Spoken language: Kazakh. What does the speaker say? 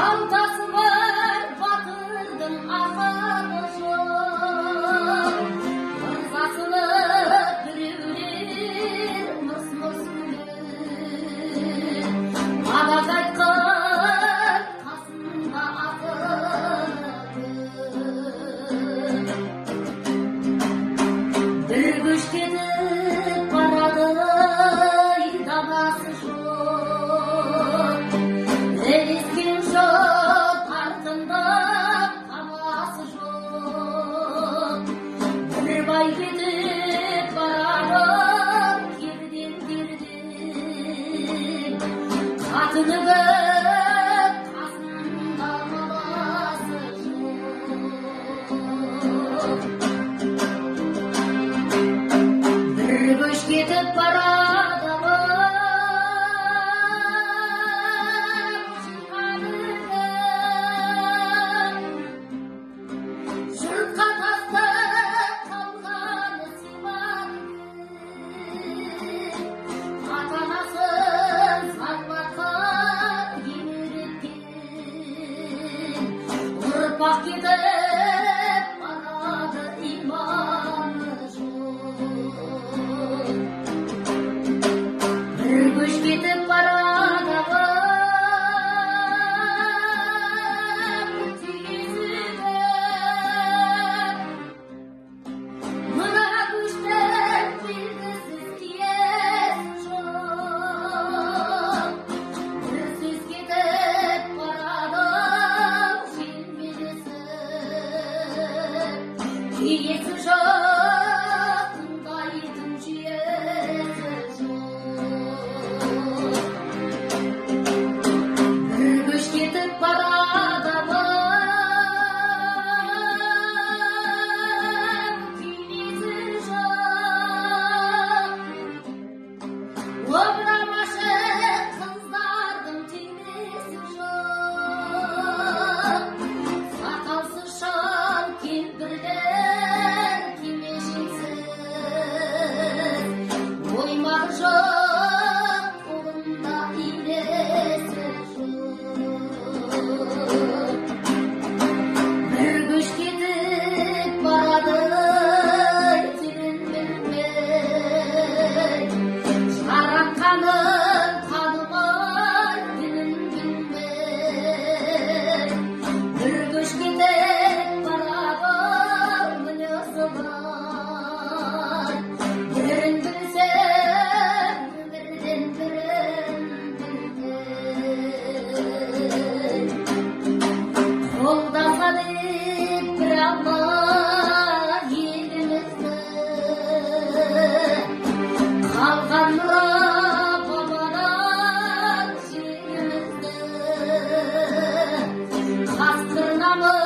Алтасы бар батырдың ақылы жоқ. Мырзасының біреулер мырс-мырс күлер. Абай айтқан қасында ақылы бір көш кетіп барады, данасы жоқ. Ілескен жоқ, артында қамасы жоқ. Бір бай кетіп барады, керден қатыны көп, қасында баласы жоқ. Bir göç ketip barады, жұртқа тастап қалғаны сыймады. Ата-анасын сарбаққа емірткен, ұрпақ кетіп барады, иманы жоқ. Bir göç ketip barады, мына көштің белгісіз киесі жоқ. Bir сөз кетіп барады, желмелесіп, киесі жоқ, тыңдайтын жүйесі жоқ. Bir göç ketip barады, киесі жоқ. Обрамашы қыздардың теңдесі жоқ. Сақалсыз шал кемпірлер кимешексіз, оймағы жоқ, қолында илесі жоқ. Bir göç ketip barады, тілін білмей, жаратқанын танымай, дінін білмей. Bir göç ketip barады, мінезі бар, бірін білсе, бірден бірін білмей. Қолдаса деп бір алла елімізді, қалған мұра бабадан жерімізді. Қасқыр намыс